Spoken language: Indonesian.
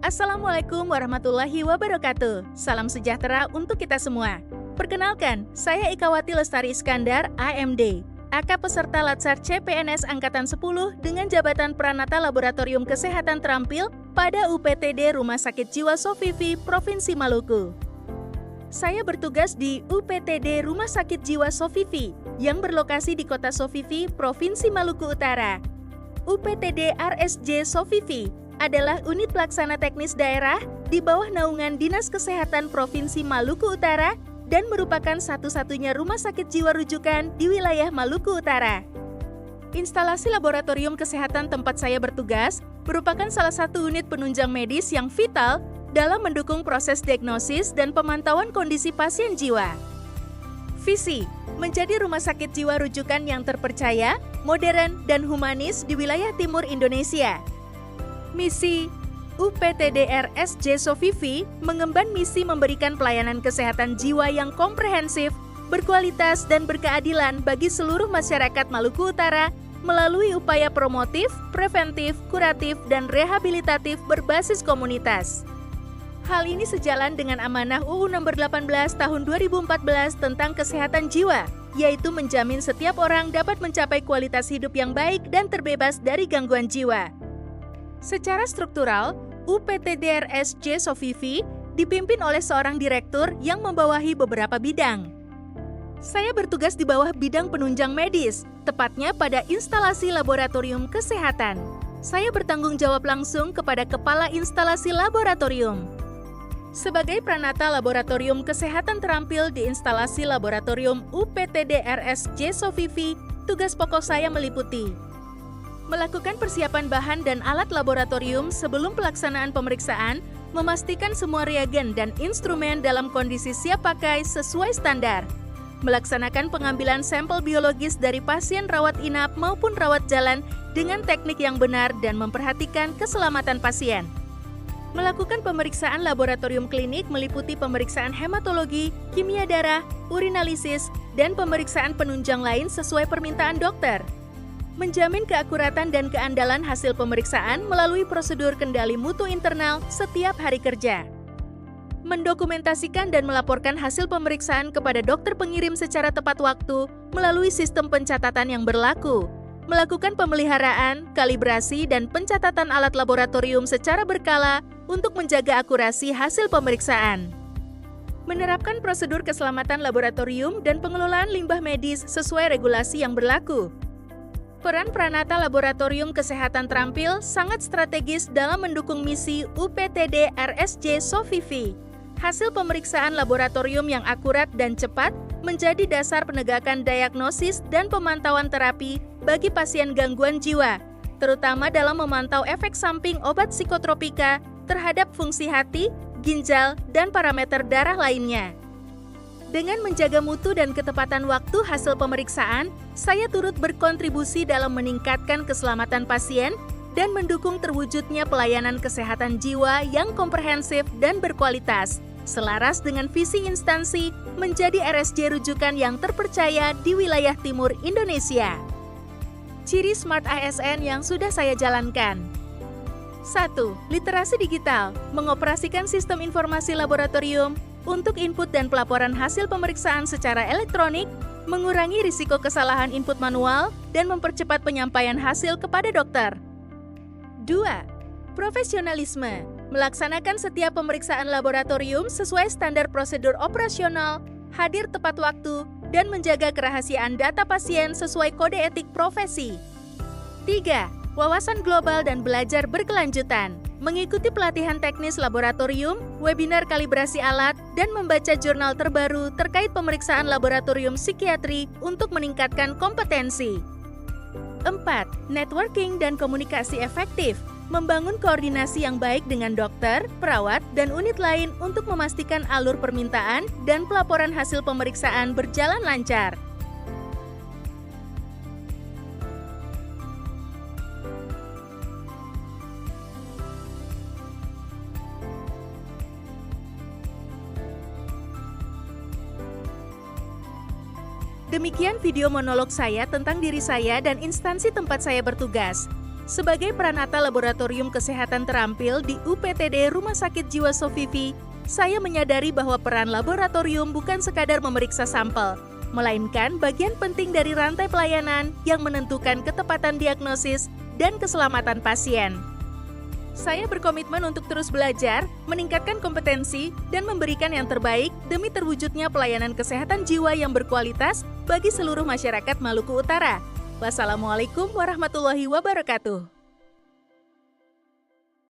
Assalamualaikum warahmatullahi wabarakatuh. Salam sejahtera untuk kita semua. Perkenalkan, saya Ikawati Lestari Iskandar, AMD, AK peserta Latsar CPNS Angkatan 10 dengan jabatan Pranata Laboratorium Kesehatan Terampil pada UPTD Rumah Sakit Jiwa Sofifi, Provinsi Maluku. Saya bertugas di UPTD Rumah Sakit Jiwa Sofifi yang berlokasi di Kota Sofifi, Provinsi Maluku Utara. UPTD RSJ Sofifi adalah unit pelaksana teknis daerah di bawah naungan Dinas Kesehatan Provinsi Maluku Utara dan merupakan satu-satunya rumah sakit jiwa rujukan di wilayah Maluku Utara. Instalasi laboratorium kesehatan tempat saya bertugas merupakan salah satu unit penunjang medis yang vital dalam mendukung proses diagnosis dan pemantauan kondisi pasien jiwa. Visi: menjadi rumah sakit jiwa rujukan yang terpercaya, modern, dan humanis di wilayah timur Indonesia. Misi: UPTD RSJ Sofifi mengemban misi memberikan pelayanan kesehatan jiwa yang komprehensif, berkualitas, dan berkeadilan bagi seluruh masyarakat Maluku Utara melalui upaya promotif, preventif, kuratif, dan rehabilitatif berbasis komunitas. Hal ini sejalan dengan amanah UU Nomor 18 Tahun 2014 tentang kesehatan jiwa, yaitu menjamin setiap orang dapat mencapai kualitas hidup yang baik dan terbebas dari gangguan jiwa. Secara struktural, UPTD RSJ Sofifi dipimpin oleh seorang direktur yang membawahi beberapa bidang. Saya bertugas di bawah bidang penunjang medis, tepatnya pada instalasi laboratorium kesehatan. Saya bertanggung jawab langsung kepada Kepala Instalasi Laboratorium. Sebagai Pranata Laboratorium Kesehatan Terampil di instalasi laboratorium UPTD RSJ Sofifi, tugas pokok saya meliputi melakukan persiapan bahan dan alat laboratorium sebelum pelaksanaan pemeriksaan, memastikan semua reagen dan instrumen dalam kondisi siap pakai sesuai standar, melaksanakan pengambilan sampel biologis dari pasien rawat inap maupun rawat jalan dengan teknik yang benar dan memperhatikan keselamatan pasien. Melakukan pemeriksaan laboratorium klinik meliputi pemeriksaan hematologi, kimia darah, urinalisis, dan pemeriksaan penunjang lain sesuai permintaan dokter. Menjamin keakuratan dan keandalan hasil pemeriksaan melalui prosedur kendali mutu internal setiap hari kerja. Mendokumentasikan dan melaporkan hasil pemeriksaan kepada dokter pengirim secara tepat waktu melalui sistem pencatatan yang berlaku. Melakukan pemeliharaan, kalibrasi, dan pencatatan alat laboratorium secara berkala untuk menjaga akurasi hasil pemeriksaan. Menerapkan prosedur keselamatan laboratorium dan pengelolaan limbah medis sesuai regulasi yang berlaku. Peran Pranata Laboratorium Kesehatan Terampil sangat strategis dalam mendukung misi UPTD RSJ Sofifi. Hasil pemeriksaan laboratorium yang akurat dan cepat menjadi dasar penegakan diagnosis dan pemantauan terapi bagi pasien gangguan jiwa, terutama dalam memantau efek samping obat psikotropika terhadap fungsi hati, ginjal, dan parameter darah lainnya. Dengan menjaga mutu dan ketepatan waktu hasil pemeriksaan, saya turut berkontribusi dalam meningkatkan keselamatan pasien dan mendukung terwujudnya pelayanan kesehatan jiwa yang komprehensif dan berkualitas, selaras dengan visi instansi menjadi RSJ rujukan yang terpercaya di wilayah timur Indonesia. Ciri Smart ASN yang sudah saya jalankan. 1. Literasi digital, mengoperasikan sistem informasi laboratorium untuk input dan pelaporan hasil pemeriksaan secara elektronik, mengurangi risiko kesalahan input manual, dan mempercepat penyampaian hasil kepada dokter. 2. Profesionalisme, melaksanakan setiap pemeriksaan laboratorium sesuai standar prosedur operasional, hadir tepat waktu, dan menjaga kerahasiaan data pasien sesuai kode etik profesi. 3. Wawasan global dan belajar berkelanjutan, mengikuti pelatihan teknis laboratorium, webinar kalibrasi alat, dan membaca jurnal terbaru terkait pemeriksaan laboratorium psikiatri untuk meningkatkan kompetensi. 4. Networking dan komunikasi efektif, membangun koordinasi yang baik dengan dokter, perawat, dan unit lain untuk memastikan alur permintaan dan pelaporan hasil pemeriksaan berjalan lancar. Demikian video monolog saya tentang diri saya dan instansi tempat saya bertugas. Sebagai Pranata Laboratorium Kesehatan terampil di UPTD Rumah Sakit Jiwa Sofivi, saya menyadari bahwa peran laboratorium bukan sekadar memeriksa sampel, melainkan bagian penting dari rantai pelayanan yang menentukan ketepatan diagnosis dan keselamatan pasien. Saya berkomitmen untuk terus belajar, meningkatkan kompetensi, dan memberikan yang terbaik demi terwujudnya pelayanan kesehatan jiwa yang berkualitas bagi seluruh masyarakat Maluku Utara. Wassalamualaikum warahmatullahi wabarakatuh.